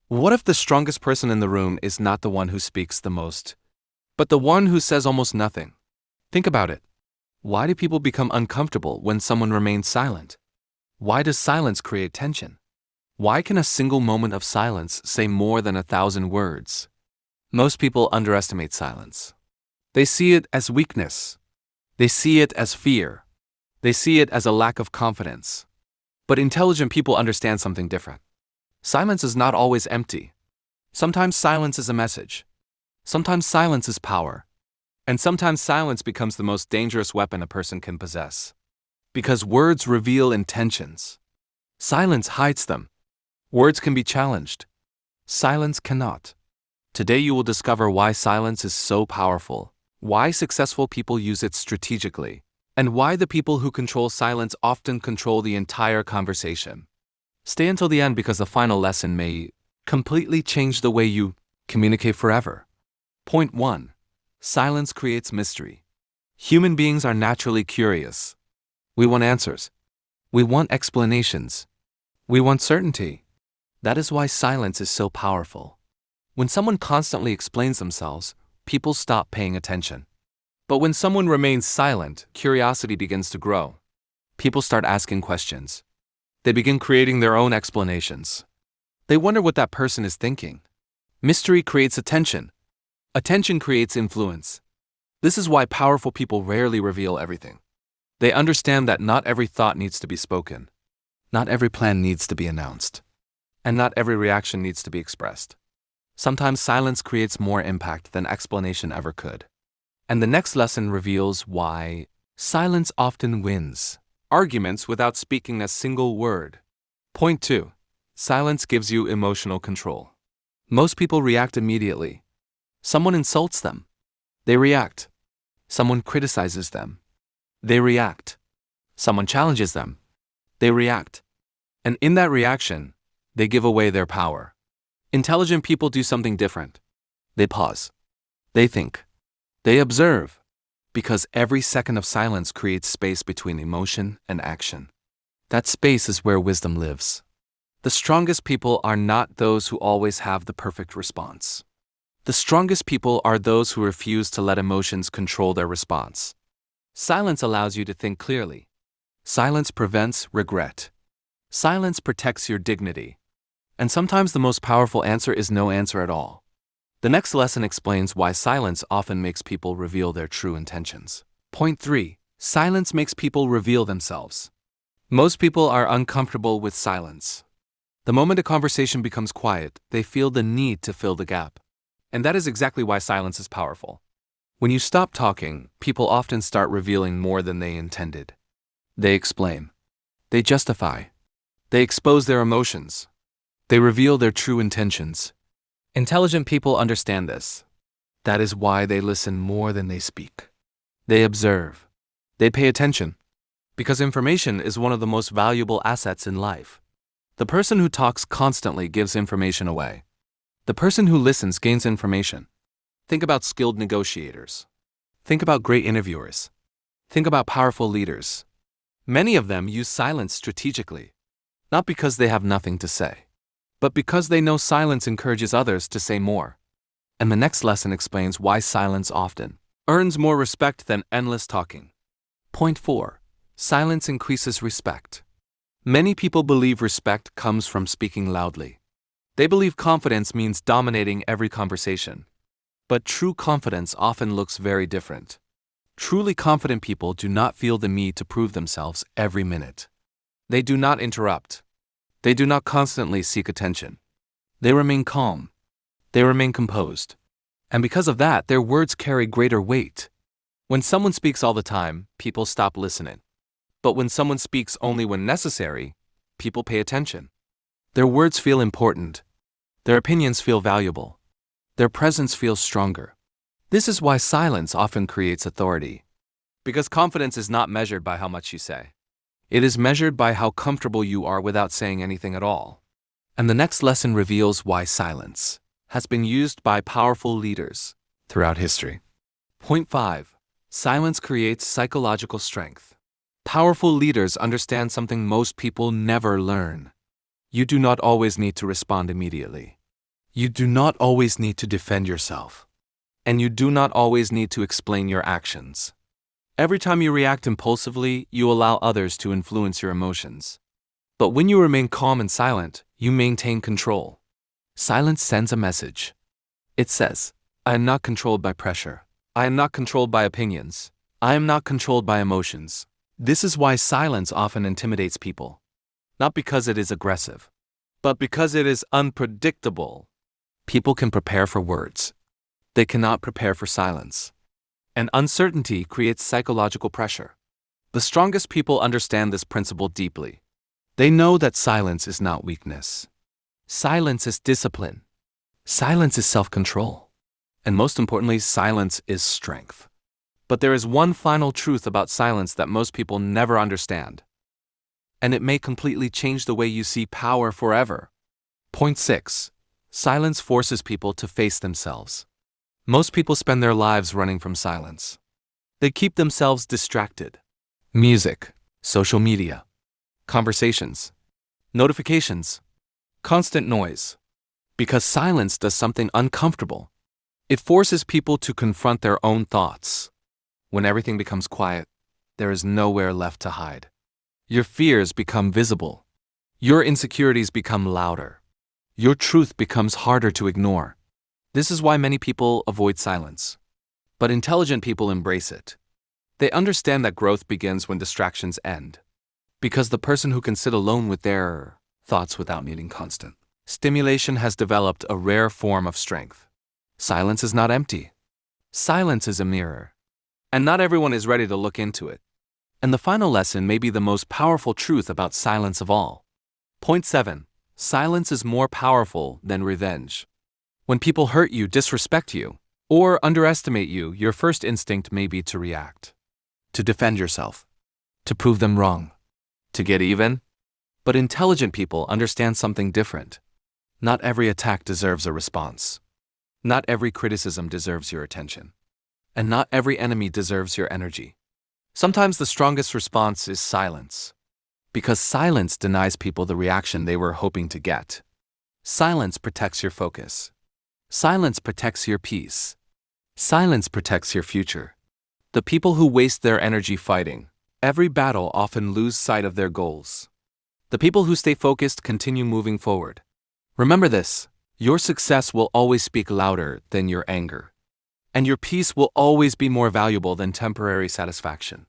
What if the strongest person in the room is not the one who speaks the most, but the one who says almost nothing? Think about it. Why do people become uncomfortable when someone remains silent? Why does silence create tension? Why can a single moment of silence say more than 1,000 words? Most people underestimate silence. They see it as weakness. They see it as fear. They see it as a lack of confidence. But intelligent people understand something different. Silence is not always empty. Sometimes silence is a message. Sometimes silence is power. And sometimes silence becomes the most dangerous weapon a person can possess. Because words reveal intentions. Silence hides them. Words can be challenged. Silence cannot. Today you will discover why silence is so powerful, why successful people use it strategically, and why the people who control silence often control the entire conversation. Stay until the end because the final lesson may completely change the way you communicate forever. Point 1. Silence creates mystery. Human beings are naturally curious. We want answers. We want explanations. We want certainty. That is why silence is so powerful. When someone constantly explains themselves, people stop paying attention. But when someone remains silent, curiosity begins to grow. People start asking questions. They begin creating their own explanations. They wonder what that person is thinking. Mystery creates attention. Attention creates influence. This is why powerful people rarely reveal everything. They understand that not every thought needs to be spoken. Not every plan needs to be announced. And not every reaction needs to be expressed. Sometimes silence creates more impact than explanation ever could. And the next lesson reveals why silence often wins arguments without speaking a single word. Point 2. Silence gives you emotional control. Most people react immediately. Someone insults them. They react. Someone criticizes them. They react. Someone challenges them. They react. And in that reaction, they give away their power. Intelligent people do something different. They pause. They think. They observe. Because every second of silence creates space between emotion and action. That space is where wisdom lives. The strongest people are not those who always have the perfect response. The strongest people are those who refuse to let emotions control their response. Silence allows you to think clearly. Silence prevents regret. Silence protects your dignity. And sometimes the most powerful answer is no answer at all. The next lesson explains why silence often makes people reveal their true intentions. Point 3. Silence makes people reveal themselves. Most people are uncomfortable with silence. The moment a conversation becomes quiet, they feel the need to fill the gap. And that is exactly why silence is powerful. When you stop talking, people often start revealing more than they intended. They explain. They justify. They expose their emotions. They reveal their true intentions. Intelligent people understand this. That is why they listen more than they speak. They observe. They pay attention. Because information is one of the most valuable assets in life. The person who talks constantly gives information away. The person who listens gains information. Think about skilled negotiators. Think about great interviewers. Think about powerful leaders. Many of them use silence strategically, not because they have nothing to say, but because they know silence encourages others to say more. And the next lesson explains why silence often earns more respect than endless talking. Point 4. Silence increases respect. Many people believe respect comes from speaking loudly. They believe confidence means dominating every conversation. But true confidence often looks very different. Truly confident people do not feel the need to prove themselves every minute. They do not interrupt. They do not constantly seek attention. They remain calm. They remain composed. And because of that, their words carry greater weight. When someone speaks all the time, people stop listening. But when someone speaks only when necessary, people pay attention. Their words feel important. Their opinions feel valuable. Their presence feels stronger. This is why silence often creates authority. Because confidence is not measured by how much you say. It is measured by how comfortable you are without saying anything at all. And the next lesson reveals why silence has been used by powerful leaders throughout history. Point 5. Silence creates psychological strength. Powerful leaders understand something most people never learn. You do not always need to respond immediately. You do not always need to defend yourself. And you do not always need to explain your actions. Every time you react impulsively, you allow others to influence your emotions. But when you remain calm and silent, you maintain control. Silence sends a message. It says, I am not controlled by pressure. I am not controlled by opinions. I am not controlled by emotions. This is why silence often intimidates people. Not because it is aggressive, but because it is unpredictable. People can prepare for words. They cannot prepare for silence. And uncertainty creates psychological pressure. The strongest people understand this principle deeply. They know that silence is not weakness. Silence is discipline. Silence is self-control. And most importantly, silence is strength. But there is one final truth about silence that most people never understand. And it may completely change the way you see power forever. Point 6. Silence forces people to face themselves. Most people spend their lives running from silence. They keep themselves distracted. Music, social media, conversations, notifications, constant noise. Because silence does something uncomfortable. It forces people to confront their own thoughts. When everything becomes quiet, there is nowhere left to hide. Your fears become visible. Your insecurities become louder. Your truth becomes harder to ignore. This is why many people avoid silence. But intelligent people embrace it. They understand that growth begins when distractions end. Because the person who can sit alone with their thoughts without needing constant stimulation has developed a rare form of strength. Silence is not empty. Silence is a mirror. And not everyone is ready to look into it. And the final lesson may be the most powerful truth about silence of all. Point 7. Silence is more powerful than revenge. When people hurt you, disrespect you, or underestimate you, your first instinct may be to react. To defend yourself. To prove them wrong. To get even. But intelligent people understand something different. Not every attack deserves a response. Not every criticism deserves your attention. And not every enemy deserves your energy. Sometimes the strongest response is silence. Because silence denies people the reaction they were hoping to get. Silence protects your focus. Silence protects your peace. Silence protects your future. The people who waste their energy fighting every battle often lose sight of their goals. The people who stay focused continue moving forward. Remember this, your success will always speak louder than your anger. And your peace will always be more valuable than temporary satisfaction.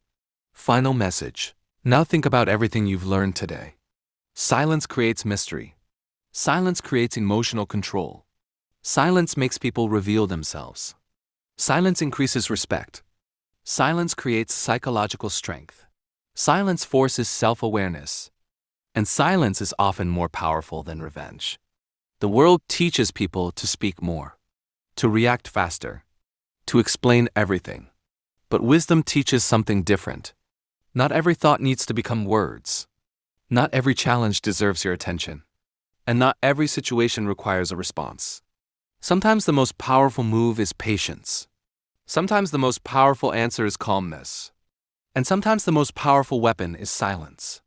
Final message. Now think about everything you've learned today. Silence creates mystery. Silence creates emotional control. Silence makes people reveal themselves. Silence increases respect. Silence creates psychological strength. Silence forces self-awareness. And silence is often more powerful than revenge. The world teaches people to speak more, to react faster, to explain everything. But wisdom teaches something different. Not every thought needs to become words. Not every challenge deserves your attention. And not every situation requires a response. Sometimes the most powerful move is patience. Sometimes the most powerful answer is calmness. And sometimes the most powerful weapon is silence.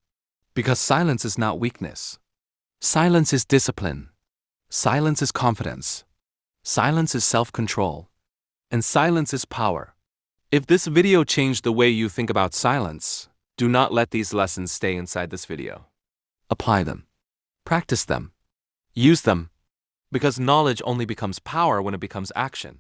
Because silence is not weakness. Silence is discipline. Silence is confidence. Silence is self-control. And silence is power. If this video changed the way you think about silence, do not let these lessons stay inside this video. Apply them. Practice them. Use them. Because knowledge only becomes power when it becomes action.